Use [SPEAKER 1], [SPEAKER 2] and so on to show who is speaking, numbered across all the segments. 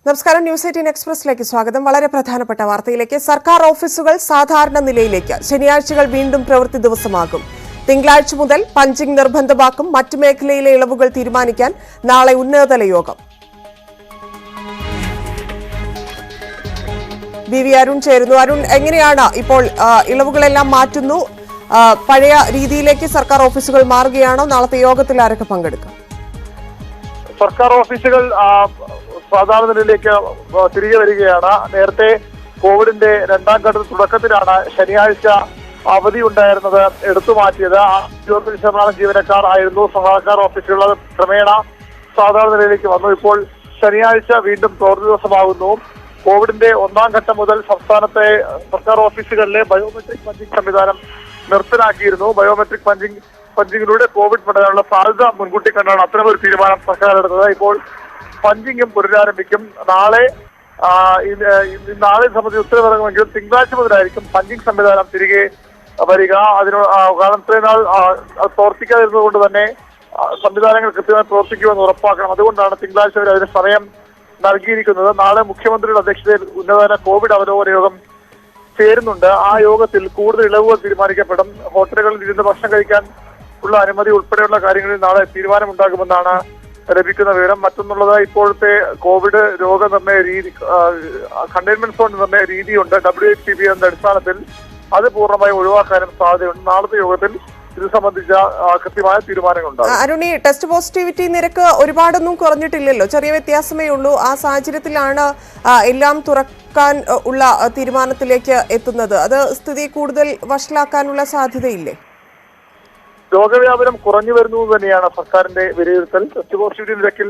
[SPEAKER 1] നമസ്കാരം, ന്യൂസ് 18 എക്സ്പ്രസിലേക്ക് സ്വാഗതം. വളരെ പ്രധാനപ്പെട്ട വാർത്തയിലേക്ക്. സർക്കാർ ഓഫീസുകൾ സാധാരണ നിലയിലേക്ക്. ശനിയാഴ്ചകൾ വീണ്ടും പ്രവൃത്തി ദിവസമാകും. തിങ്കളാഴ്ച മുതൽ പഞ്ചിംഗ് നിർബന്ധമാക്കും. മറ്റു മേഖലയിലെ ഇളവുകൾ തീരുമാനിക്കാൻ നാളെ ഉന്നതതല യോഗം. വി അരുൺ ചേരുന്നു. അരുൺ, എങ്ങനെയാണ് ഇപ്പോൾ ഇളവുകളെല്ലാം മാറ്റുന്നു? പഴയ രീതിയിലേക്ക് സർക്കാർ ഓഫീസുകൾ മാറുകയാണോ? നാളത്തെ യോഗത്തിൽ ആരൊക്കെ പങ്കെടുക്കും?
[SPEAKER 2] സർക്കാർ ഓഫീസുകൾ സാധാരണ നിലയിലേക്ക് തിരികെ വരികയാണ്. നേരത്തെ കോവിഡിന്റെ രണ്ടാം ഘട്ട തുടക്കത്തിലാണ് ശനിയാഴ്ച അവധി ഉണ്ടായിരുന്നത് എടുത്തു മാറ്റിയത്. 20% ജീവനക്കാർ ആയിരുന്നു സർക്കാർ ഓഫീസുകൾ. ക്രമേണ സാധാരണ നിലയിലേക്ക് വന്നു. ഇപ്പോൾ ശനിയാഴ്ച വീണ്ടും പ്രവൃത്തി ദിവസമാകുന്നു. കോവിഡിന്റെ ഒന്നാം ഘട്ടം മുതൽ സംസ്ഥാനത്തെ സർക്കാർ ഓഫീസുകളിലെ ബയോമെട്രിക് പഞ്ചിംഗ് സംവിധാനം നിർത്തലാക്കിയിരുന്നു. ബയോമെട്രിക് പഞ്ചിങ്ങിലൂടെ കോവിഡ് പടരാനുള്ള സാധ്യത മുൻകൂട്ടി കണ്ടാണ് അത്തരമൊരു തീരുമാനം സർക്കാർ എടുത്തത്. ഇപ്പോൾ പഞ്ചിങ്ങും പുനരാരംഭിക്കും. നാളെ സംബന്ധിച്ച് ഉത്തരവിറങ്ങുമെങ്കിലും തിങ്കളാഴ്ച മുതലായിരിക്കും പഞ്ചിങ് സംവിധാനം തിരികെ വരിക. കാരണം ഇത്രയും നാൾ പ്രവർത്തിക്കാതിരുന്നത് കൊണ്ട് തന്നെ സംവിധാനങ്ങൾ കൃത്യമായി പ്രവർത്തിക്കുമെന്ന് ഉറപ്പാക്കണം. അതുകൊണ്ടാണ് തിങ്കളാഴ്ച വരെ അതിന് സമയം നൽകിയിരിക്കുന്നത്. നാളെ മുഖ്യമന്ത്രിയുടെ അധ്യക്ഷതയിൽ ഉന്നതതല കോവിഡ് അവലോകന യോഗം ചേരുന്നുണ്ട്. ആ യോഗത്തിൽ കൂടുതൽ ഇളവുകൾ തീരുമാനിക്കപ്പെടും. ഹോട്ടലുകളിൽ ഇരുന്ന് ഭക്ഷണം കഴിക്കാൻ ഉള്ള അനുമതി ഉൾപ്പെടെയുള്ള കാര്യങ്ങളിൽ നാളെ തീരുമാനമുണ്ടാകുമെന്നാണ് ലഭിക്കുന്ന വിവരം. മറ്റൊന്നുള്ളത്, ഇപ്പോഴത്തെ കോവിഡ് രോഗനിർണയ രീതി, കണ്ടെയ്ൻമെന്റ് സോൺ നിർണയ രീതിയുണ്ട് WHCP എന്ന അടിസ്ഥാനത്തിൽ. അത് പൂർണ്ണമായും ഒഴിവാക്കാനും സാധ്യതയുണ്ട്. നാളത്തെ യോഗത്തിൽ ഇത് സംബന്ധിച്ച കൃത്യമായ തീരുമാനങ്ങളുണ്ടാകും.
[SPEAKER 1] അരുണി, ടെസ്റ്റ് പോസിറ്റിവിറ്റി നിരക്ക് ഒരുപാടൊന്നും കുറഞ്ഞിട്ടില്ലല്ലോ, ചെറിയ വ്യത്യാസമേ ഉള്ളൂ. ആ സാഹചര്യത്തിലാണ് എല്ലാം തുറക്കാൻ ഉള്ള തീരുമാനത്തിലേക്ക് എത്തുന്നത്. അത് സ്ഥിതി കൂടുതൽ വഷളാക്കാനുള്ള സാധ്യതയില്ലേ?
[SPEAKER 2] രോഗവ്യാപനം കുറഞ്ഞു വരുന്നു തന്നെയാണ് സർക്കാരിന്റെ വിലയിരുത്തൽ. ടെസ്റ്റ് പോസിറ്റിവിറ്റി നിരക്കിൽ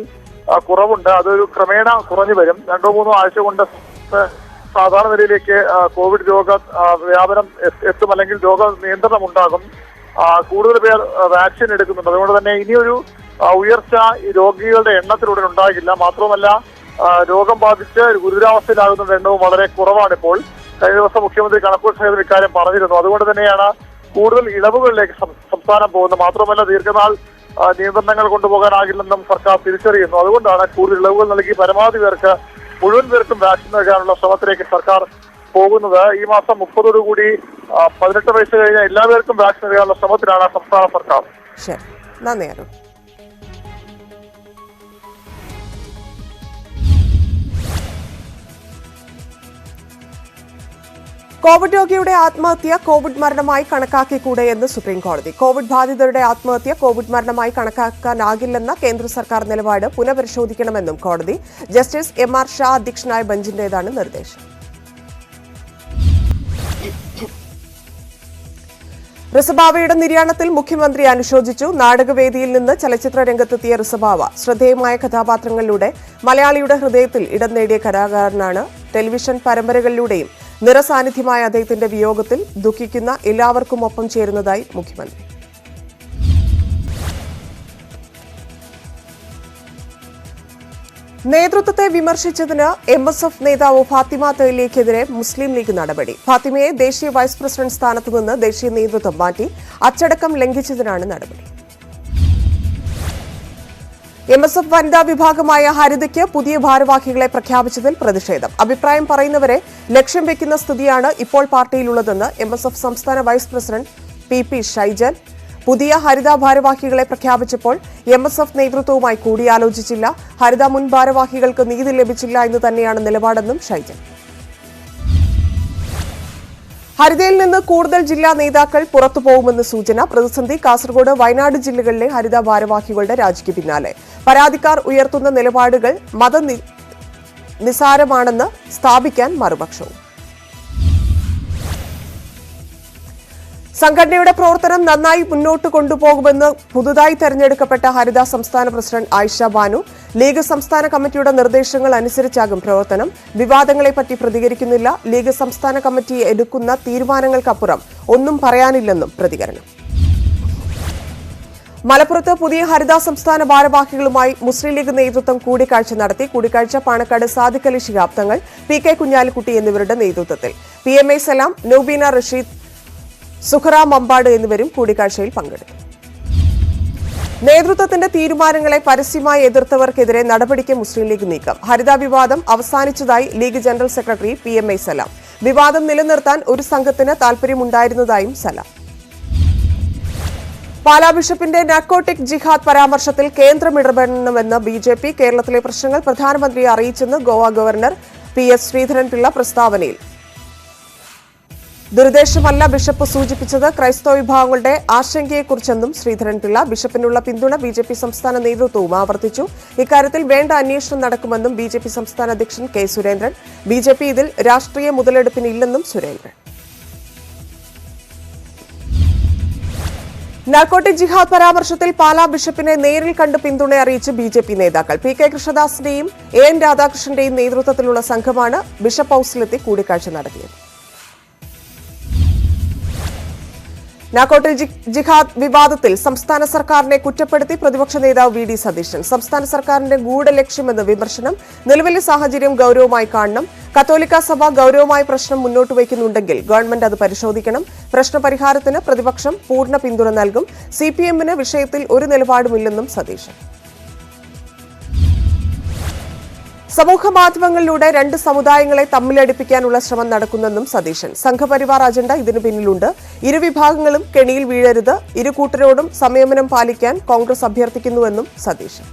[SPEAKER 2] കുറവുണ്ട്. അതൊരു ക്രമേണ കുറഞ്ഞു വരും. 2-3 ആഴ്ച കൊണ്ട് സാധാരണ നിലയിലേക്ക് കോവിഡ് രോഗ വ്യാപനം എത്തും, അല്ലെങ്കിൽ രോഗ നിയന്ത്രണം ഉണ്ടാകും. കൂടുതൽ പേർ വാക്സിൻ എടുക്കുന്നുണ്ട്. അതുകൊണ്ട് തന്നെ ഇനിയൊരു ഉയർച്ച രോഗികളുടെ എണ്ണത്തിലൂടെ ഉണ്ടാകില്ല. മാത്രമല്ല, രോഗം ബാധിച്ച് ഗുരുതരാവസ്ഥയിലാകുന്നവരുടെ എണ്ണവും വളരെ കുറവാണ് ഇപ്പോൾ. കഴിഞ്ഞ ദിവസം മുഖ്യമന്ത്രി കണക്കുകൂട്ടൽ ഇക്കാര്യം പറഞ്ഞിരുന്നു. അതുകൊണ്ട് തന്നെയാണ് കൂടുതൽ ഇളവുകളിലേക്ക് സംസ്ഥാനം പോകുന്നത്. മാത്രമല്ല, ദീർഘനാൾ നിയന്ത്രണങ്ങൾ കൊണ്ടുപോകാനാകില്ലെന്നും സർക്കാർ തിരിച്ചറിയുന്നു. അതുകൊണ്ടാണ് കൂടുതൽ ഇളവുകൾ നൽകി പരമാവധി പേർക്ക്, മുഴുവൻ പേർക്കും വാക്സിൻ നൽകാനുള്ള ശ്രമത്തിലേക്ക് സർക്കാർ പോകുന്നത്. ഈ മാസം 30 18 വയസ്സ് കഴിഞ്ഞ എല്ലാവർക്കും വാക്സിൻ നൽകാനുള്ള ശ്രമത്തിലാണ് സംസ്ഥാന സർക്കാർ.
[SPEAKER 1] ശരി, നന്ദി അരുൺ. കോവിഡ് രോഗിയുടെ ആത്മഹത്യ കോവിഡ് മരണമായി കണക്കാക്കിക്കൂടെ എന്ന് സുപ്രീം കോടതി. കോവിഡ് ബാധിതരുടെ ആത്മഹത്യ കോവിഡ് മരണമായി കണക്കാക്കാനാകില്ലെന്ന കേന്ദ്ര സർക്കാർ നിലപാട് പുനഃപരിശോധിക്കണമെന്നും കോടതി. ജസ്റ്റിസ് MR ഷാ അധ്യക്ഷനായ ബെഞ്ചിന്റേതാണ് നിർദ്ദേശം. റിസബാവയുടെ നിര്യാണത്തിൽ മുഖ്യമന്ത്രി അനുശോചിച്ചു. നാടകവേദിയിൽ നിന്ന് ചലച്ചിത്ര രംഗത്തെത്തിയ റിസബാവ ശ്രദ്ധേയമായ കഥാപാത്രങ്ങളിലൂടെ മലയാളിയുടെ ഹൃദയത്തിൽ ഇടം നേടിയ കലാകാരനാണ്. ടെലിവിഷൻ പരമ്പരകളിലൂടെയും നിറസാന്നിധ്യമായ അദ്ദേഹത്തിന്റെ വിയോഗത്തിൽ ദുഃഖിക്കുന്ന എല്ലാവർക്കും ഒപ്പം ചേരുന്നതായി മുഖ്യമന്ത്രി. നേതൃത്വത്തെ വിമർശിച്ചതിന് MSF നേതാവ് ഫാത്തിമ തഹ്ലിയക്കെതിരെ മുസ്ലിം ലീഗ് നടപടി. ഫാത്തിമയെ ദേശീയ വൈസ് പ്രസിഡന്റ് സ്ഥാനത്തു നിന്ന് ദേശീയ നേതൃത്വം മാറ്റി. അച്ചടക്കം ലംഘിച്ചതിനാണ് നടപടി. MSF വനിതാ വിഭാഗമായ ഹരിതയ്ക്ക് പുതിയ ഭാരവാഹികളെ പ്രഖ്യാപിച്ചതിൽ പ്രതിഷേധം. അഭിപ്രായം പറയുന്നവരെ ലക്ഷ്യം വെക്കുന്ന സ്ഥിതിയാണ് ഇപ്പോൾ പാർട്ടിയിലുള്ളതെന്ന് MSF സംസ്ഥാന വൈസ് പ്രസിഡന്റ് PP ഷൈജൽ. പുതിയ ഹരിത ഭാരവാഹികളെ പ്രഖ്യാപിച്ചപ്പോൾ MSF നേതൃത്വവുമായി കൂടിയാലോചിച്ചില്ല. ഹരിത മുൻ ഭാരവാഹികൾക്ക് നീതി ലഭിച്ചില്ല എന്ന് തന്നെയാണ് നിലപാടെന്നും ഷൈജൽ. ഹരിതയിൽ നിന്ന് കൂടുതൽ ജില്ലാ നേതാക്കൾ പുറത്തുപോകുമെന്ന് സൂചന. പ്രതിസന്ധി കാസർഗോഡ്, വയനാട് ജില്ലകളിലെ ഹരിത ഭാരവാഹികളുടെ രാജിക്ക് പിന്നാലെ. പരാതിക്കാർ ഉയർത്തുന്ന നിലപാടുകൾ നിസാരമാണെന്ന് സ്ഥാപിക്കാൻ മറുപക്ഷവും. സംഘടനയുടെ പ്രവർത്തനം നന്നായി മുന്നോട്ട് കൊണ്ടുപോകുമെന്ന് പുതുതായി തെരഞ്ഞെടുക്കപ്പെട്ട ഹരിത സംസ്ഥാന പ്രസിഡന്റ് ആയിഷ ബാനു. ലീഗ് സംസ്ഥാന കമ്മിറ്റിയുടെ നിർദ്ദേശങ്ങൾ അനുസരിച്ചാകും പ്രവർത്തനം. വിവാദങ്ങളെപ്പറ്റി പ്രതികരിക്കുന്നില്ല. ലീഗ് സംസ്ഥാന കമ്മിറ്റി എടുക്കുന്ന തീരുമാനങ്ങൾക്കപ്പുറം ഒന്നും പറയാനില്ലെന്നും പ്രതികരണം. മലപ്പുറത്ത് പുതിയ ഹരിത സംസ്ഥാന ഭാരവാഹികളുമായി മുസ്ലിം ലീഗ് നേതൃത്വം കൂടിക്കാഴ്ച നടത്തി. കൂടിക്കാഴ്ച പാണക്കാട് സാദിഖ് അലി ശിഹാബ് തങ്ങൾ, PK കുഞ്ഞാലിക്കുട്ടി എന്നിവരുടെ നേതൃത്വത്തിൽ. PMA സലാം, നൂബീന റഷീദ്, സുഹറ മമ്പാട് എന്നിവരും കൂടിക്കാഴ്ചയിൽ പങ്കെടുത്തു. നേതൃത്വത്തിന്റെ തീരുമാനങ്ങളെ പരസ്യമായി എതിർത്തവർക്കെതിരെ നടപടിക്ക് മുസ്ലിം ലീഗ് നീക്കം. ഹരിത വിവാദം അവസാനിച്ചതായി ലീഗ് ജനറൽ സെക്രട്ടറി PMI സലാം. വിവാദം നിലനിർത്താൻ ഒരു സംഘത്തിന് താൽപര്യമുണ്ടായിരുന്നതായും സലാം. പാലാ ബിഷപ്പിന്റെ നാർക്കോട്ടിക് ജിഹാദ് പരാമർശത്തിൽ കേന്ദ്രം ഇടപെടണമെന്ന് BJP. കേരളത്തിലെ പ്രശ്നങ്ങൾ പ്രധാനമന്ത്രിയെ അറിയിച്ചെന്ന് ഗോവ ഗവർണർ PS ശ്രീധരൻപിള്ള പ്രസ്താവനയിൽ. ദുരുദ്ദേശമല്ല ബിഷപ്പ് സൂചിപ്പിച്ചത് ക്രൈസ്തവ വിഭാഗങ്ങളുടെ ആശങ്കയെക്കുറിച്ചെന്നും ശ്രീധരൻപിള്ള. ബിഷപ്പിനുള്ള പിന്തുണ BJP സംസ്ഥാന നേതൃത്വവും ആവർത്തിച്ചു. ഇക്കാര്യത്തിൽ വേണ്ട അന്വേഷണം നടക്കുമെന്നും BJP സംസ്ഥാന അധ്യക്ഷൻ K സുരേന്ദ്രൻ. BJP ഇതിൽ രാഷ്ട്രീയ മുതലെടുപ്പിനില്ലെന്നും സുരേന്ദ്രൻ. നാർക്കോട്ടിക് ജിഹാദ് പരാമർശത്തിൽ പാലാ ബിഷപ്പിനെ നേരിൽ കണ്ട് പിന്തുണ അറിയിച്ച് BJP നേതാക്കൾ. PK കൃഷ്ണദാസിന്റെയും AN രാധാകൃഷ്ണന്റെയും നേതൃത്വത്തിലുള്ള സംഘമാണ് ബിഷപ്പ് ഹൌസിലെത്തി കൂടിക്കാഴ്ച നടത്തിയത്. നാർക്കോട്ടിക് ജിഹാദ് വിവാദത്തിൽ സംസ്ഥാന സർക്കാരിനെ കുറ്റപ്പെടുത്തി പ്രതിപക്ഷ നേതാവ് VD സതീശൻ. സംസ്ഥാന സർക്കാരിന്റെ ഗൂഢലക്ഷ്യമെന്ന് വിമർശനം. നിലവിലെ സാഹചര്യം ഗൌരവമായി കാണണം. കത്തോലിക്ക സഭ ഗൌരവമായ പ്രശ്നം മുന്നോട്ട് വയ്ക്കുന്നുണ്ടെങ്കിൽ ഗവൺമെന്റ് അത് പരിശോധിക്കണം. പ്രശ്നപരിഹാരത്തിന് പ്രതിപക്ഷം പൂർണ്ണ പിന്തുണ നൽകും. CPM-ന് വിഷയത്തിൽ ഒരു നിലപാടുമില്ലെന്നും സതീശൻ. സമൂഹമാധ്യമങ്ങളിലൂടെ രണ്ട് സമുദായങ്ങളെ തമ്മിലടിപ്പിക്കാനുള്ള ശ്രമം നടക്കുന്നെന്നും സതീശൻ. സംഘപരിവാർ അജണ്ട ഇതിനു പിന്നിലുണ്ട്. ഇരുവിഭാഗങ്ങളും കെണിയിൽ വീഴരുത്. ഇരു കൂട്ടരോടും സംയമനം പാലിക്കാൻ കോൺഗ്രസ് അഭ്യർത്ഥിക്കുന്നുവെന്നും സതീശൻ.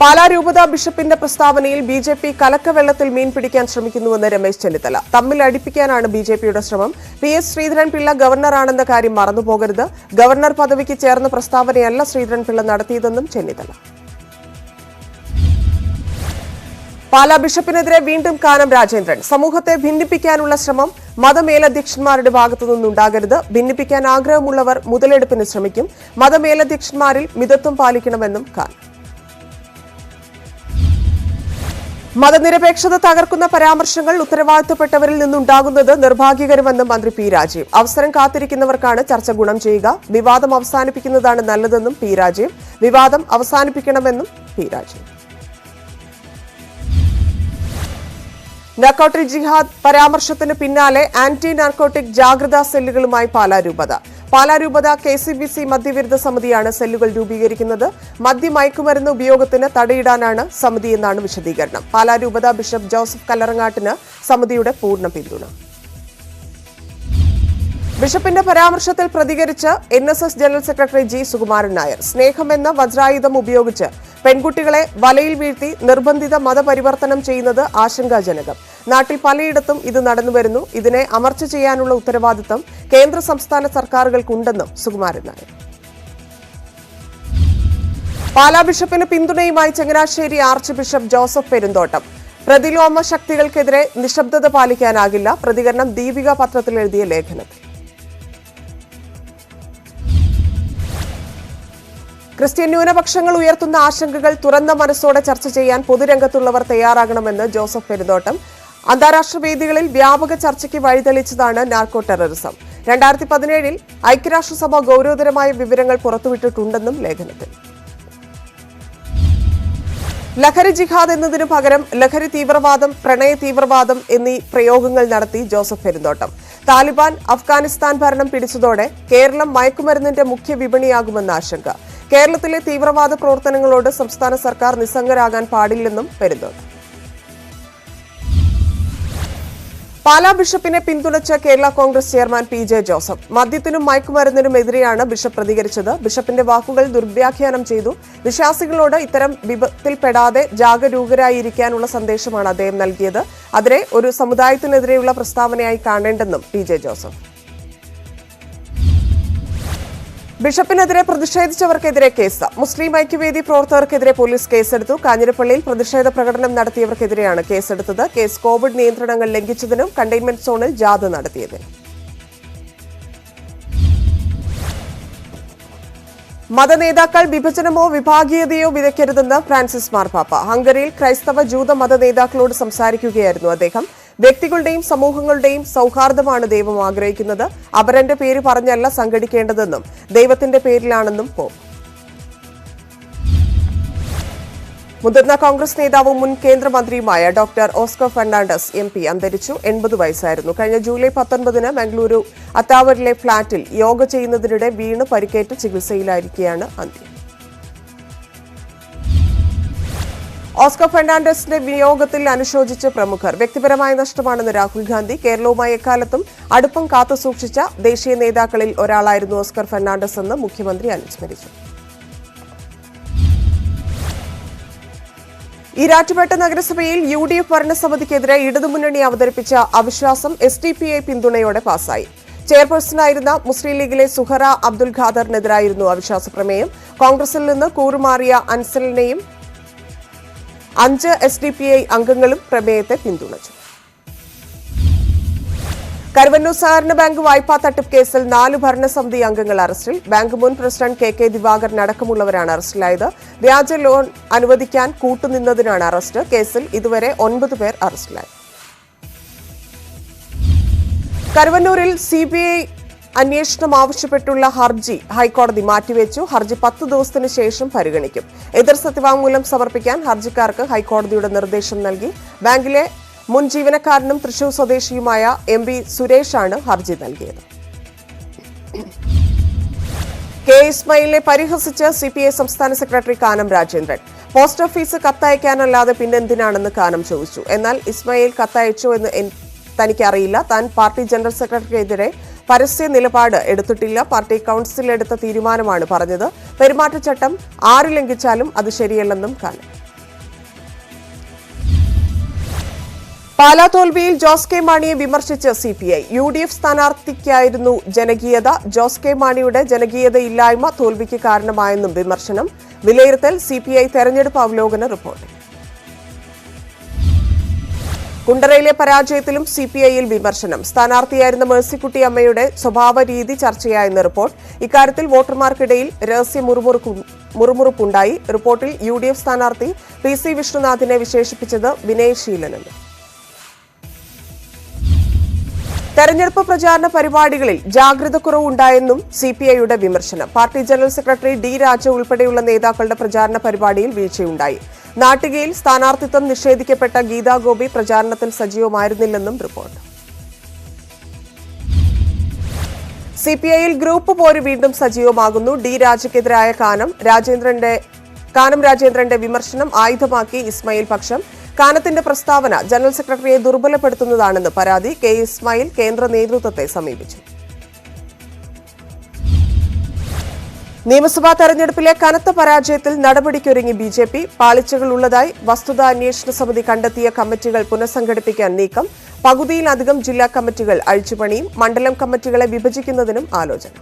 [SPEAKER 1] പാലാ രൂപത ബിഷപ്പിന്റെ പ്രസ്താവനയിൽ BJP കലക്കവെള്ളത്തിൽ മീൻ പിടിക്കാൻ ശ്രമിക്കുന്നുവെന്ന് രമേശ് ചെന്നിത്തല. തമ്മിൽ അടിപ്പിക്കാനാണ് BJPയുടെ ശ്രമം. PS ശ്രീധരൻപിള്ള ഗവർണറാണെന്ന കാര്യം മറന്നുപോകരുത്. ഗവർണർ പദവിക്ക് ചേർന്ന പ്രസ്താവനയല്ല ശ്രീധരൻപിള്ള നടത്തിയതെന്നും ചെന്നിത്തല. പാലാ ബിഷപ്പിനെതിരെ വീണ്ടും കാനം രാജേന്ദ്രൻ. സമൂഹത്തെ ഭിന്നിപ്പിക്കാനുള്ള ശ്രമം മതമേലധ്യക്ഷന്മാരുടെ ഭാഗത്തുനിന്നുണ്ടാകരുത്. ഭിന്നിപ്പിക്കാൻ ആഗ്രഹമുള്ളവർ മുതലെടുപ്പിന് ശ്രമിക്കും. മതമേലധ്യക്ഷന്മാരിൽ മിതത്വം പാലിക്കണമെന്നും കാനം. മതനിരപേക്ഷത തകർക്കുന്ന പരാമർശങ്ങൾ ഉത്തരവാദിത്തപ്പെട്ടവരിൽ നിന്നുണ്ടാകുന്നത് നിർഭാഗ്യകരമെന്ന് മന്ത്രി P രാജീവ്. അവസരം കാത്തിരിക്കുന്നവർക്കാണ് ചർച്ച ഗുണം ചെയ്യുക. വിവാദം അവസാനിപ്പിക്കുന്നതാണ് നല്ലതെന്നും P രാജീവ്. വിവാദം അവസാനിപ്പിക്കണമെന്നും P രാജീവ്. നാർക്കോട്ടിക് ജിഹാദ് പരാമർശത്തിന് പിന്നാലെ ആന്റി നാർക്കോട്ടിക് ജാഗ്രതാ സെല്ലുകളുമായി പാലാ രൂപത. പാലാ രൂപത KCBC മദ്യവിരുദ്ധ സമിതിയാണ് സെല്ലുകൾ രൂപീകരിക്കുന്നത്. മദ്യമയക്കുമരുന്ന് ഉപയോഗത്തിന് തടയിടാനാണ് സമിതിയെന്നാണ് വിശദീകരണം. പാലാ രൂപത ബിഷപ്പ് ജോസഫ് കല്ലറങ്ങാട്ടിന് സമിതിയുടെ പൂർണ്ണ പിന്തുണ. ബിഷപ്പിന്റെ പരാമർശത്തിൽ പ്രതികരിച്ച് NSS general secretary G Sukumaran Nair. സ്നേഹമെന്ന വജ്രായുധം ഉപയോഗിച്ച് പെൺകുട്ടികളെ വലയിൽ വീഴ്ത്തി നിർബന്ധിത മതപരിവർത്തനം ചെയ്യുന്നത് ആശങ്കാജനകം. നാട്ടിൽ പലയിടത്തും ഇത് നടന്നുവരുന്നു. ഇതിനെ അമർച്ച ചെയ്യാനുള്ള ഉത്തരവാദിത്തം കേന്ദ്ര സംസ്ഥാന സർക്കാരുകൾക്കുണ്ടെന്നും സുകുമാരൻ നായർ. പാലാ ബിഷപ്പിന് പിന്തുണയുമായി ചങ്ങനാശ്ശേരി ആർച്ച് ബിഷപ്പ് ജോസഫ് പെരുന്തോട്ടം. പ്രതിലോമ ശക്തികൾക്കെതിരെ നിശബ്ദത പാലിക്കാനാകില്ല. പ്രതികരണം ദീപിക പത്രത്തിൽ എഴുതിയ ലേഖനത്തിൽ. ക്രിസ്ത്യൻ ന്യൂനപക്ഷങ്ങൾ ഉയർത്തുന്ന ആശങ്കകൾ തുറന്ന മനസ്സോടെ ചർച്ച ചെയ്യാൻ പൊതുരംഗത്തുള്ളവർ തയ്യാറാകണമെന്ന് ജോസഫ് പെരുന്തോട്ടം. അന്താരാഷ്ട്ര വേദികളിൽ വ്യാപക ചർച്ചയ്ക്ക് വഴിതെളിച്ചതാണ് നാർക്കോ ടെററിസം. 2017 ഐക്യരാഷ്ട്രസഭ ഗൌരവതരമായ വിവരങ്ങൾ പുറത്തുവിട്ടിട്ടുണ്ടെന്നും ലേഖനത്തിൽ. ലഹരി ജിഹാദ് എന്നതിനു പകരം ലഹരി തീവ്രവാദം, പ്രണയ തീവ്രവാദം എന്നീ പ്രയോഗങ്ങൾ നടത്തി ജോസഫ് പെരുന്തോട്ടം. താലിബാൻ അഫ്ഗാനിസ്ഥാൻ ഭരണം പിടിച്ചതോടെ കേരളം മയക്കുമരുന്നിന്റെ മുഖ്യ വിപണിയാകുമെന്ന ആശങ്ക. കേരളത്തിലെ തീവ്രവാദ പ്രവർത്തനങ്ങളോട് സംസ്ഥാന സർക്കാർ നിസ്സംഗരാകാൻ പാടില്ലെന്നും പെരുന്തോട്ടം. പാലാ ബിഷപ്പിനെ പിന്തുണച്ച കേരള കോൺഗ്രസ് ചെയർമാൻ PJ ജോസഫ്. മദ്യത്തിനും മയക്കുമരുന്നിനും എതിരെയാണ് ബിഷപ്പ് പ്രതികരിച്ചത്. ബിഷപ്പിന്റെ വാക്കുകൾ ദുർവ്യാഖ്യാനം ചെയ്തു. വിശ്വാസികളോട് ഇത്തരം വിപത്തിൽപ്പെടാതെ ജാഗരൂകരായിരിക്കാനുള്ള സന്ദേശമാണ് അദ്ദേഹം നൽകിയത്. അതിനെ ഒരു സമുദായത്തിനെതിരെയുള്ള പ്രസ്താവനയായി കാണേണ്ടെന്നും PJ ജോസഫ്. ബിഷപ്പിനെതിരെ പ്രതിഷേധിച്ചവർക്കെതിരെ കേസ്. മുസ്ലിം ഐക്യവേദി പ്രവർത്തകർക്കെതിരെ പോലീസ് കേസെടുത്തു. കാഞ്ഞിരപ്പള്ളിയിൽ പ്രതിഷേധ പ്രകടനം നടത്തിയവർക്കെതിരെയാണ് കേസെടുത്തത്. കേസ് കോവിഡ് നിയന്ത്രണങ്ങൾ ലംഘിച്ചതിനും കണ്ടെയ്ൻമെന്റ് സോണിൽ ജാഥ നടത്തിയതിനും. മതനേതാക്കൾ വിഭജനമോ വിഭാഗീയതയോ വിതയ്ക്കരുതെന്ന് ഫ്രാൻസിസ് മാർപ്പാപ്പ. ഹംഗറിയിൽ ക്രൈസ്തവ ജൂത മതനേതാക്കളോട് സംസാരിക്കുകയായിരുന്നു അദ്ദേഹം. വ്യക്തികളുടെയും സമൂഹങ്ങളുടെയും സൗഹാർദ്ദമാണ് ദൈവം ആഗ്രഹിക്കുന്നത്. അപരന്റെ പേര് പറഞ്ഞല്ല സംഘടിക്കേണ്ടതെന്നും ദൈവത്തിന്റെ പേരിലാണെന്നും പോപ്പ്. മുതിർന്ന കോൺഗ്രസ് നേതാവും മുൻ കേന്ദ്രമന്ത്രിയുമായ ഡോക്ടർ ഓസ്കർ ഫെർണാണ്ടസ് MP അന്തരിച്ചു. 80 വയസ്സായിരുന്നു. കഴിഞ്ഞ ജൂലൈ 19 മംഗളൂരു അത്താവരിലെ ഫ്ളാറ്റിൽ യോഗ ചെയ്യുന്നതിനിടെ വീണ് പരിക്കേറ്റ് ചികിത്സയിലായിരിക്കെയാണ് അന്ത്യം. ഓസ്കർ ഫെർണാണ്ടസിന്റെ വിയോഗത്തിൽ അനുശോചിച്ച് പ്രമുഖർ. വ്യക്തിപരമായ നഷ്ടമാണെന്ന് രാഹുൽ ഗാന്ധി. കേരളവുമായി എക്കാലത്തും അടുപ്പം കാത്തുസൂക്ഷിച്ച ദേശീയ നേതാക്കളിൽ ഒരാളായിരുന്നു ഓസ്കർ ഫെർണാണ്ടസ് എന്ന് മുഖ്യമന്ത്രി അനുസ്മരിച്ചു. ഈരാറ്റുപേട്ട നഗരസഭയിൽ UDF ഭരണസമിതിക്കെതിരെ ഇടതുമുന്നണി അവതരിപ്പിച്ച അവിശ്വാസം SDPI പിന്തുണയോടെ പാസായി. ചെയർപേഴ്സണായിരുന്ന മുസ്ലിം ലീഗിലെ സുഹറ അബ്ദുൽ ഖാദറിനെതിരായിരുന്നു അവിശ്വാസ പ്രമേയം. കോൺഗ്രസിൽ നിന്ന് കൂറുമാറിയ അൻസലിനെയും 5 SDPI അംഗങ്ങളും പ്രമേയത്തെ പിന്തുണച്ചു. കരുവന്നൂർ സഹകരണ ബാങ്ക് വായ്പാ തട്ടിപ്പ് കേസിൽ 4 ഭരണസമിതി അംഗങ്ങൾ അറസ്റ്റിൽ. ബാങ്ക് മുൻ പ്രസിഡന്റ് KK ദിവാകരൻ അടക്കമുള്ളവരാണ് അറസ്റ്റിലായത്. വ്യാജ ലോൺ അനുവദിക്കാൻ കൂട്ടുനിന്നതിനാണ് അറസ്റ്റ്. കേസിൽ ഇതുവരെ 9 പേർ അറസ്റ്റിലായി. കരുവന്നൂരിൽ CBI അന്വേഷണം ആവശ്യപ്പെട്ടുള്ള ഹർജി ഹൈക്കോടതി മാറ്റിവെച്ചു. ഹർജി 10 ദിവസത്തിന് ശേഷം പരിഗണിക്കും. എതിർ സത്യവാങ്മൂലം സമർപ്പിക്കാൻ ഹർജിക്കാർക്ക് ഹൈക്കോടതിയുടെ നിർദ്ദേശം നൽകി. ബാങ്കിലെ മുൻ ജീവനക്കാരനും തൃശൂർ സ്വദേശിയുമായ MB സുരേഷാണ് ഹർജി നൽകിയത്. K ഇസ്മായിലിനെ പരിഹസിച്ച് CPI സംസ്ഥാന സെക്രട്ടറി കാനം രാജേന്ദ്രൻ. പോസ്റ്റ് ഓഫീസ് കത്തയക്കാനല്ലാതെ പിന്നെന്തിനാണെന്ന് കാനം ചോദിച്ചു. എന്നാൽ ഇസ്മായിൽ കത്തയച്ചോ എന്ന് തനിക്കറിയില്ല. താൻ പാർട്ടി ജനറൽ സെക്രട്ടറിക്കെതിരെ പരസ്യ നിലപാട് എടുത്തിട്ടില്ല. പാർട്ടി കൌൺസിൽ എടുത്ത തീരുമാനമാണ് പറഞ്ഞത്. പെരുമാറ്റച്ചട്ടം ആര് ലംഘിച്ചാലും അത് ശരിയല്ലെന്നും കാനം. പാലാ തോൽവിയിൽ ജോസ് കെ മാണിയെ വിമർശിച്ച് CPI. UDF സ്ഥാനാർത്ഥിക്കായിരുന്നു ജനകീയത. ജോസ് കെ മാണിയുടെ ജനകീയതയില്ലായ്മ തോൽവിക്ക് കാരണമായെന്നും വിമർശനം. വിലയിരുത്തൽ CPI തെരഞ്ഞെടുപ്പ് അവലോകന റിപ്പോർട്ട്. കുണ്ടറയിലെ പരാജയത്തിലും CPIയിൽ വിമർശനം. സ്ഥാനാർത്ഥിയായിരുന്ന മേഴ്സിക്കുട്ടി അമ്മയുടെ സ്വഭാവ രീതി ചർച്ചയായെന്ന് റിപ്പോർട്ട്. ഇക്കാര്യത്തിൽ വോട്ടർമാർക്കിടയിൽ രഹസ്യ മുറുമുറുപ്പുണ്ടായി. റിപ്പോർട്ടിൽ UDF സ്ഥാനാർത്ഥി PC വിഷ്ണുനാഥിനെ വിശേഷിപ്പിച്ചത് വിനയശീലനെന്ന്. തെരഞ്ഞെടുപ്പ് പ്രചാരണ പരിപാടികളിൽ ജാഗ്രതക്കുറവുണ്ടായെന്നും CPIയുടെ വിമർശനം. പാർട്ടി ജനറൽ സെക്രട്ടറി D രാജ ഉൾപ്പെടെയുള്ള നേതാക്കളുടെ പ്രചാരണ പരിപാടിയിൽ വീഴ്ചയുണ്ടായി. നാട്ടികയിൽ സ്ഥാനാർത്ഥിത്വം നിഷേധിക്കപ്പെട്ട ഗീതാ ഗോപി പ്രചാരണത്തിൽ സജീവമായിരുന്നില്ലെന്നും റിപ്പോർട്ട്. CPIയിൽ ഗ്രൂപ്പ് പോര് വീണ്ടും സജീവമാകുന്നു. D രാജയ്ക്കെതിരായ കാനം രാജേന്ദ്രന്റെ വിമർശനം ആയുധമാക്കി ഇസ്മായിൽ പക്ഷം. കാനത്തിന്റെ പ്രസ്താവന ജനറൽ സെക്രട്ടറിയെ ദുർബലപ്പെടുത്തുന്നതാണെന്ന് പരാതി. K ഇസ്മായിൽ കേന്ദ്ര നേതൃത്വത്തെ സമീപിച്ചു. നിയമസഭാ തെരഞ്ഞെടുപ്പിലെ കനത്ത പരാജയത്തിൽ നടപടിക്കൊരുങ്ങി BJP. പാളിച്ചകൾ ഉള്ളതായി വസ്തുതാ അന്വേഷണ സമിതി കണ്ടെത്തിയ കമ്മിറ്റികൾ പുനഃസംഘടിപ്പിക്കാൻ നീക്കം. പകുതിയിലധികം ജില്ലാ കമ്മിറ്റികൾ അഴിച്ചുപണിയും. മണ്ഡലം കമ്മിറ്റികളെ വിഭജിക്കുന്നതിനും ആലോചന.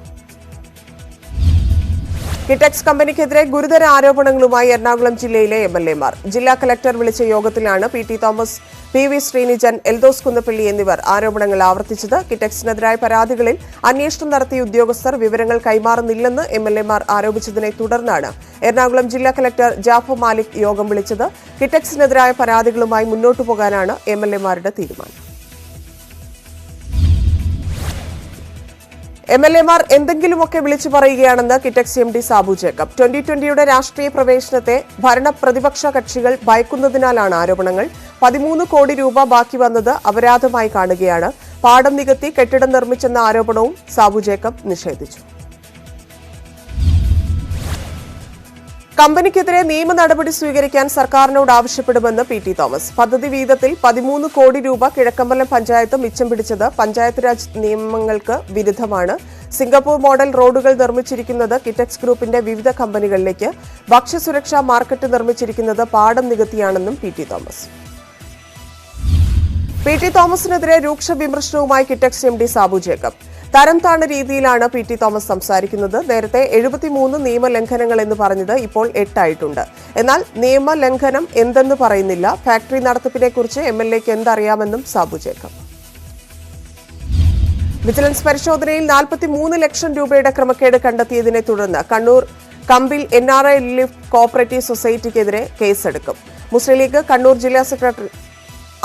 [SPEAKER 1] കിറ്റക്സ് കമ്പനിക്കെതിരെ ഗുരുതര ആരോപണങ്ങളുമായി എറണാകുളം ജില്ലയിലെ MLAമാർ. ജില്ലാ കലക്ടർ വിളിച്ച യോഗത്തിലാണ് PT തോമസ്, PV ശ്രീനിജൻ, എൽദോസ് കുന്നപ്പള്ളി എന്നിവർ ആരോപണങ്ങൾ ആവർത്തിച്ചത്. കിറ്റക്സിനെതിരായ പരാതികളിൽ അന്വേഷണം നടത്തിയ ഉദ്യോഗസ്ഥർ വിവരങ്ങൾ കൈമാറുന്നില്ലെന്ന് MLAമാർ ആരോപിച്ചതിനെ തുടർന്നാണ് എറണാകുളം ജില്ലാ കലക്ടർ ജാഫർ മാലിക് യോഗം വിളിച്ചത്. കിറ്റക്സിനെതിരായ പരാതികളുമായി മുന്നോട്ടു പോകാനാണ് MLAമാരുടെ തീരുമാനം. MLAമാർ എന്തെങ്കിലുമൊക്കെ വിളിച്ചു പറയുകയാണെന്ന് കിറ്റക്സ് MD സാബു ജേക്കബ്. 2020യുടെ രാഷ്ട്രീയ പ്രവേശനത്തെ ഭരണ പ്രതിപക്ഷ കക്ഷികൾ ഭയക്കുന്നതിനാലാണ് ആരോപണങ്ങൾ. 13 കോടി രൂപ ബാക്കി വന്നത് അപരാധമായി കാണുകയാണ്. പാടം നികത്തി കെട്ടിടം നിർമ്മിച്ചെന്ന ആരോപണവും സാബു ജേക്കബ് നിഷേധിച്ചു. കമ്പനിക്കെതിരെ നിയമ നടപടി സ്വീകരിക്കാൻ സർക്കാരിനോട് ആവശ്യപ്പെടുമെന്ന് PT തോമസ്. പദ്ധതി വീതത്തിൽ 13 കോടി രൂപ കിഴക്കമ്പലം പഞ്ചായത്ത് മിച്ചം പിടിച്ചത് പഞ്ചായത്ത് രാജ് നിയമങ്ങൾക്ക് വിരുദ്ധമാണ്. സിംഗപ്പൂർ മോഡൽ റോഡുകൾ നിർമ്മിച്ചിരിക്കുന്നത് കിറ്റക്സ് ഗ്രൂപ്പിന്റെ വിവിധ കമ്പനികളിലേക്ക്. ഭക്ഷ്യസുരക്ഷാ മാർക്കറ്റ് നിർമ്മിച്ചിരിക്കുന്നത് പാടം നികത്തിയാണെന്നും PT തോമസ്. PT തോമസിനെതിരെ രൂക്ഷ വിമർശനവുമായി കിറ്റക്സ് MD സാബു ജേക്കബ്. തരം താണ രീതിയിലാണ് PT തോമസ് സംസാരിക്കുന്നത്. നേരത്തെ 73 നിയമലംഘനങ്ങൾ എന്ന് പറഞ്ഞത് ഇപ്പോൾ 8 ആയിട്ടുണ്ട്. എന്നാൽ നിയമലംഘനം എന്തെന്ന് പറയുന്നില്ല. ഫാക്ടറി നടത്തിപ്പിനെക്കുറിച്ച് MLAക്ക് എന്തറിയാമെന്നും സാബു ജേക്കബ്. വിജിലൻസ് പരിശോധനയിൽ 43 ലക്ഷം രൂപയുടെ ക്രമക്കേട് കണ്ടെത്തിയതിനെ തുടർന്ന് Kannur Kambil NRI relief cooperative സൊസൈറ്റിക്കെതിരെ കേസെടുക്കും. മുസ്ലിം ലീഗ് കണ്ണൂർ ജില്ലാ സെക്രട്ടറി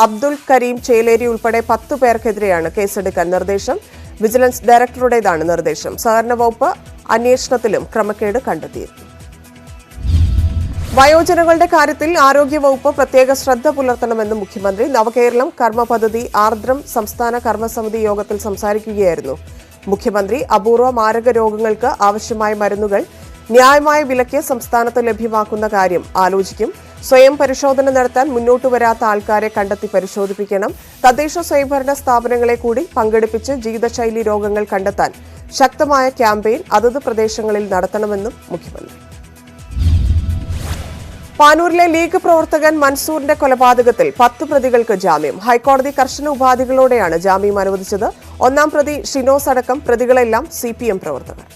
[SPEAKER 1] അബ്ദുൽ കരീം ചേലേരി ഉൾപ്പെടെ 10 പേർക്കെതിരെയാണ് കേസെടുക്കാൻ നിർദ്ദേശം. വിജിലൻസ് ഡയറക്ടറുടേതാണ് നിർദ്ദേശം. സഹകരണ വകുപ്പ് അന്വേഷണത്തിലും ക്രമക്കേട് കണ്ടെത്തിയിരുന്നു. വയോജനങ്ങളുടെ കാര്യത്തിൽ ആരോഗ്യവകുപ്പ് പ്രത്യേക ശ്രദ്ധ പുലർത്തണമെന്ന് മുഖ്യമന്ത്രി. നവകേരളം കർമ്മ പദ്ധതി ആർദ്രം സംസ്ഥാന കർമ്മസമിതി യോഗത്തിൽ സംസാരിക്കുകയായിരുന്നു മുഖ്യമന്ത്രി. അപൂർവ മാരക രോഗങ്ങൾക്ക് ആവശ്യമായ മരുന്നുകൾ ന്യായമായ വിലയ്ക്ക് സംസ്ഥാനത്ത് ലഭ്യമാക്കുന്ന കാര്യം ആലോചിക്കും. സ്വയം പരിശോധന നടത്താൻ മുന്നോട്ട് വരാത്ത ആൾക്കാരെ കണ്ടെത്തി പരിശോധിപ്പിക്കണം. തദ്ദേശ സ്വയംഭരണ സ്ഥാപനങ്ങളെ കൂടി പങ്കെടുപ്പിച്ച് ജീവിതശൈലി രോഗങ്ങൾ കണ്ടെത്താൻ ശക്തമായ ക്യാമ്പയിൻ അതത് പ്രദേശങ്ങളിൽ നടത്തണമെന്നും മുഖ്യമന്ത്രി. പാനൂരിലെ ലീഗ് പ്രവർത്തകൻ മൻസൂറിന്റെ കൊലപാതകത്തിൽ 10 പ്രതികൾക്ക് ജാമ്യം. ഹൈക്കോടതി കർശന ഉപാധികളോടെയാണ് ജാമ്യം അനുവദിച്ചത്. ഒന്നാം പ്രതി ഷിനോസ് അടക്കം പ്രതികളെല്ലാം CPM പ്രവർത്തകർ.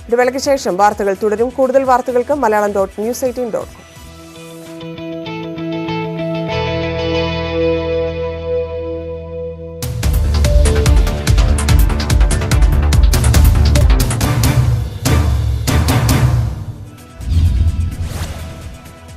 [SPEAKER 1] ഇടവേളയ്ക്ക് ശേഷം വാർത്തകൾ തുടരും. കൂടുതൽ വാർത്തകൾക്ക് malayalam.news18.com.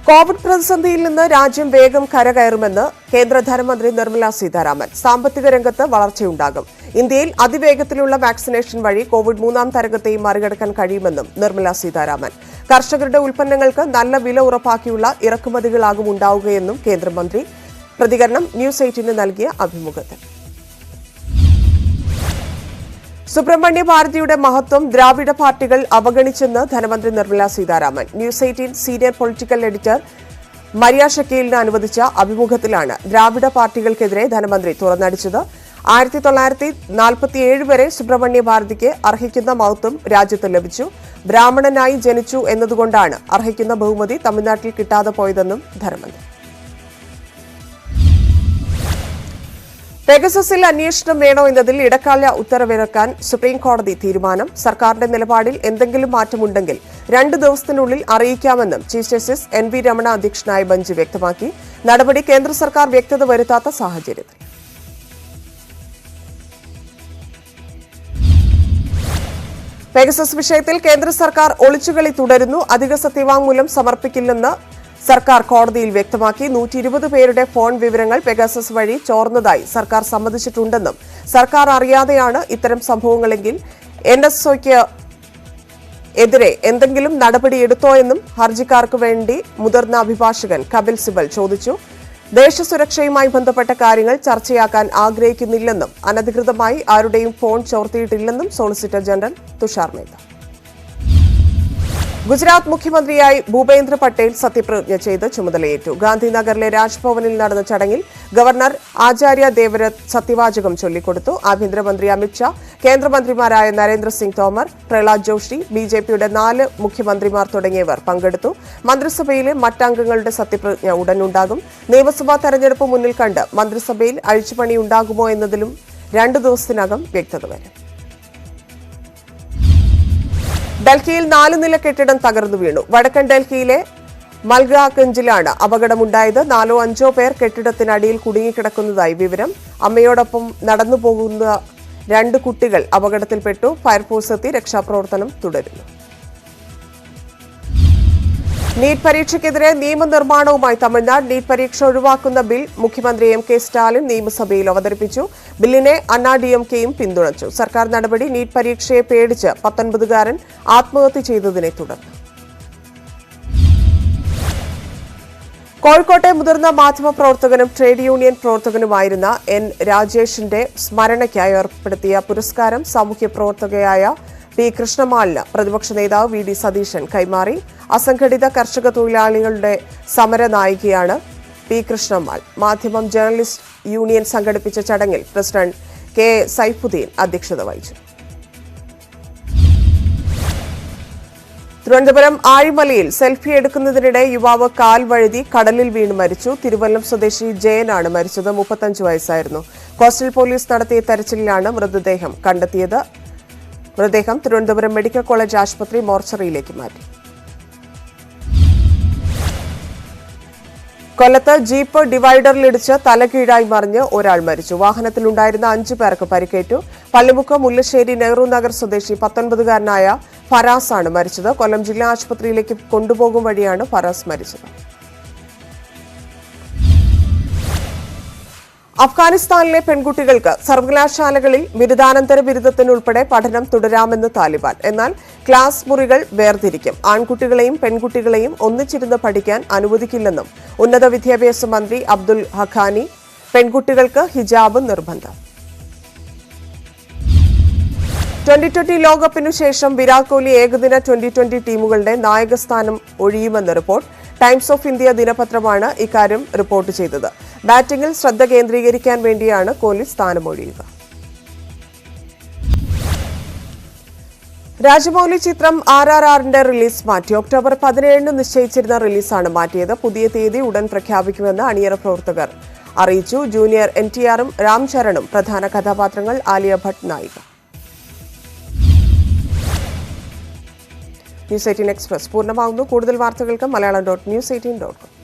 [SPEAKER 1] കോവിഡ് പ്രതിസന്ധിയിൽ നിന്ന് രാജ്യം വേഗം കരകയറുമെന്ന് കേന്ദ്ര ധനമന്ത്രി നിർമ്മല സീതാരാമൻ. സാമ്പത്തിക രംഗത്ത് വളർച്ചയുണ്ടാകും. ഇന്ത്യയിൽ അതിവേഗത്തിലുള്ള വാക്സിനേഷൻ വഴി കോവിഡ് 3ാം തരംഗത്തെയും മറികടക്കാൻ കഴിയുമെന്നും നിർമ്മല സീതാരാമൻ. കർഷകരുടെ ഉൽപ്പന്നങ്ങൾക്ക് നല്ല വില ഉറപ്പാക്കിയുള്ള ഇറക്കുമതികളാകും ഉണ്ടാവുകയെന്നും കേന്ദ്രമന്ത്രി. പ്രതികരണം ന്യൂസ് 18 നൽകിയ അഭിമുഖത്തിൽ. സുബ്രഹ്മണ്യ ഭാരതിയുടെ മഹത്വം ദ്രാവിഡ പാർട്ടികൾ അവഗണിച്ചെന്ന് ധനമന്ത്രി Nirmala Sitharaman. News 18 senior political editor Maria ഷക്കീലിന് അനുവദിച്ച അഭിമുഖത്തിലാണ് ദ്രാവിഡ പാർട്ടികൾക്കെതിരെ ധനമന്ത്രി തുറന്നടിച്ചത്. 1947 വരെ സുബ്രഹ്മണ്യ ഭാരതിക്ക് അർഹിക്കുന്ന മഹത്വം രാജ്യത്ത് ലഭിച്ചു. ബ്രാഹ്മണനായി ജനിച്ചു എന്നതുകൊണ്ടാണ് അർഹിക്കുന്ന ബഹുമതി തമിഴ്നാട്ടിൽ കിട്ടാതെ പോയതെന്നും ധനമന്ത്രി. പെഗസസിൽ അന്വേഷണം വേണോ എന്നതിൽ ഇടക്കാല ഉത്തരവിറക്കാൻ സുപ്രീം കോടതി തീരുമാനം. സർക്കാരിന്റെ നിലപാടിൽ എന്തെങ്കിലും മാറ്റമുണ്ടെങ്കിൽ 2 ദിവസത്തിനുള്ളിൽ അറിയിക്കാമെന്നും ചീഫ് ജസ്റ്റിസ് NV രമണ അധ്യക്ഷനായ ബെഞ്ച് വ്യക്തമാക്കി. നടപടി കേന്ദ്ര സർക്കാർ വ്യക്തത വരുത്താത്ത സാഹചര്യത്തിൽ. പെഗസസ് വിഷയത്തിൽ കേന്ദ്ര സർക്കാർ ഒളിച്ചുകളി തുടരുന്നു. അധിക സത്യവാങ്മൂലം സമർപ്പിക്കില്ലെന്ന് സർക്കാർ കോടതിയിൽ വ്യക്തമാക്കി. 120 പേരുടെ ഫോൺ വിവരങ്ങൾ പെഗാസസ് വഴി ചോർന്നതായി സർക്കാർ സമ്മതിച്ചിട്ടുണ്ടെന്നും സർക്കാർ അറിയാതെയാണ് ഇത്തരം സംഭവങ്ങളെങ്കിൽ NSOയ്ക്ക് എതിരെ എന്തെങ്കിലും നടപടിയെടുത്തോ എന്നും ഹർജിക്കാർക്ക് വേണ്ടി മുതിർന്ന അഭിഭാഷകൻ കപിൽ സിബൽ ചോദിച്ചു. ദേശസുരക്ഷയുമായി ബന്ധപ്പെട്ട കാര്യങ്ങൾ ചർച്ചയാക്കാൻ ആഗ്രഹിക്കുന്നില്ലെന്നും അനധികൃതമായി ആരുടെയും ഫോൺ ചോർത്തിയിട്ടില്ലെന്നും സോളിസിറ്റർ ജനറൽ തുഷാർ മേത്ത. ഗുജറാത്ത് മുഖ്യമന്ത്രിയായി ഭൂപേന്ദ്ര പട്ടേൽ സത്യപ്രതിജ്ഞ ചെയ്ത് ചുമതലയേറ്റു. ഗാന്ധിനഗറിലെ രാജ്ഭവനിൽ നടന്ന ചടങ്ങിൽ ഗവർണർ ആചാര്യ ദേവരത് സത്യവാചകം ചൊല്ലിക്കൊടുത്തു. ആഭ്യന്തരമന്ത്രി അമിത്ഷാ, കേന്ദ്രമന്ത്രിമാരായ നരേന്ദ്രസിംഗ് തോമർ, പ്രഹ്ലാദ് ജോഷി, BJPയുടെ 4 മുഖ്യമന്ത്രിമാർ തുടങ്ങിയവർ പങ്കെടുത്തു. മന്ത്രിസഭയിലെ മറ്റംഗങ്ങളുടെ സത്യപ്രതിജ്ഞ ഉടനുണ്ടാകും. നിയമസഭാ തെരഞ്ഞെടുപ്പ് മുന്നിൽ കണ്ട് മന്ത്രിസഭയിൽ അഴിച്ചുപണിയുണ്ടാകുമോ എന്നതിലും 2 ദിവസത്തിനകം വ്യക്തത വരും. ഡൽഹിയിൽ 4 നില കെട്ടിടം തകർന്നു വീണു. വടക്കൻ ഡൽഹിയിലെ മൽഗാഗഞ്ചിലാണ് അപകടമുണ്ടായത്. 4-5 പേർ കെട്ടിടത്തിനടിയിൽ കുടുങ്ങിക്കിടക്കുന്നതായി വിവരം. അമ്മയോടൊപ്പം നടന്നുപോകുന്ന 2 കുട്ടികൾ അപകടത്തിൽപ്പെട്ടു. ഫയർഫോഴ്സ് എത്തി രക്ഷാപ്രവർത്തനം തുടരുന്നു. നീറ്റ് പരീക്ഷയ്ക്കെതിരെ നിയമനിർമ്മാണവുമായി തമിഴ്നാട്. നീറ്റ് പരീക്ഷ ഒഴിവാക്കുന്ന ബിൽ മുഖ്യമന്ത്രി MK സ്റ്റാലിൻ നിയമസഭയിൽ അവതരിപ്പിച്ചു. ബില്ലിനെ DMKയും പിന്തുണച്ചു. സർക്കാർ നടപടി നീറ്റ് പരീക്ഷയെ പേടിച്ച് 19കാരൻ ആത്മഹത്യ ചെയ്തതിനെ തുടർന്ന്. കോഴിക്കോട്ടെ മുതിർന്ന മാധ്യമപ്രവർത്തകനും ട്രേഡ് യൂണിയൻ പ്രവർത്തകനുമായിരുന്ന N രാജേഷിന്റെ സ്മരണയ്ക്കായി ഏർപ്പെടുത്തിയ പുരസ്കാരം സാമൂഹ്യ പ്രവർത്തകയായ P കൃഷ്ണമാലിന് പ്രതിപക്ഷ നേതാവ് VD സതീശൻ കൈമാറി. അസംഘടിത കർഷക തൊഴിലാളികളുടെ സമരനായികയാണ് P കൃഷ്ണമാൽ. മാധ്യമം ജേർണലിസ്റ്റ് യൂണിയൻ സംഘടിപ്പിച്ച ചടങ്ങിൽ പ്രസിഡന്റ് K സൈഫുദ്ദീൻ അധ്യക്ഷത വഹിച്ചു. തിരുവനന്തപുരം ആഴിമലയിൽ സെൽഫി എടുക്കുന്നതിനിടെ യുവാവ് കാൽ വഴുതി കടലിൽ വീണ് മരിച്ചു. തിരുവല്ലം സ്വദേശി ജയനാണ് മരിച്ചത്. 35 വയസ്സായിരുന്നു. കോസ്റ്റൽ പോലീസ് നടത്തിയ തെരച്ചിലിലാണ് മൃതദേഹം കണ്ടെത്തിയത്. മൃതദേഹം തിരുവനന്തപുരം മെഡിക്കൽ കോളേജ് ആശുപത്രി മോർച്ചറിയിലേക്ക് മാറ്റി. കൊല്ലത്ത് ജീപ്പ് ഡിവൈഡറിലിടിച്ച് തലകീഴായി മറിഞ്ഞ് ഒരാൾ മരിച്ചു. വാഹനത്തിലുണ്ടായിരുന്ന 5 പേർക്ക് പരിക്കേറ്റു. പള്ളിമുക്ക് മുല്ലശ്ശേരി നെഹ്റു നഗർ സ്വദേശി 19കാരനായ ഫറാസാണ് മരിച്ചത്. കൊല്ലം ജില്ലാ ആശുപത്രിയിലേക്ക് കൊണ്ടുപോകും വഴിയാണ് ഫറാസ് മരിച്ചത്. അഫ്ഗാനിസ്ഥാനിലെ പെൺകുട്ടികൾക്ക് സർവകലാശാലകളിൽ ബിരുദാനന്തര ബിരുദത്തിനുൾപ്പെടെ പഠനം തുടരാമെന്ന് താലിബാൻ. എന്നാൽ ക്ലാസ് മുറികൾ വേർതിരിക്കും. ആൺകുട്ടികളെയും പെൺകുട്ടികളെയും ഒന്നിച്ചിരുന്ന് പഠിക്കാൻ അനുവദിക്കില്ലെന്നും ഉന്നത വിദ്യാഭ്യാസ മന്ത്രി അബ്ദുൽ ഹഖാനി. പെൺകുട്ടികൾക്ക് ഹിജാബ് നിർബന്ധം. T20 ലോകകപ്പിനു ശേഷം വിരാട് കോഹ്ലി ഏകദിന T20 ടീമുകളുടെ നായകസ്ഥാനം ഒഴിയുമെന്ന് റിപ്പോർട്ട്. ടൈംസ് ഓഫ് ഇന്ത്യ ദിനപത്രമാണ് ഇക്കാര്യം റിപ്പോർട്ട് ചെയ്തത്. ബാറ്റിംഗിൽ ശ്രദ്ധ കേന്ദ്രീകരിക്കാൻ വേണ്ടിയാണ് കോഹ്ലി സ്ഥാനമൊഴിയുക. രാജമൗലി ചിത്രം RRRന്റെ റിലീസ് മാറ്റി. ഒക്ടോബർ 17 നിശ്ചയിച്ചിരുന്ന റിലീസാണ് മാറ്റിയത്. പുതിയ തീയതി ഉടൻ പ്രഖ്യാപിക്കുമെന്ന് അണിയറ പ്രവർത്തകർ അറിയിച്ചു. ജൂനിയർ NTRഉം രാം ചരണും പ്രധാന കഥാപാത്രങ്ങൾ. ആലിയ ഭട്ട് നായിക. News18 Express പൂർണ്ണമാകുന്നു. കൂടുതൽ വാർത്തകൾക്ക് Malayalam.news18.com.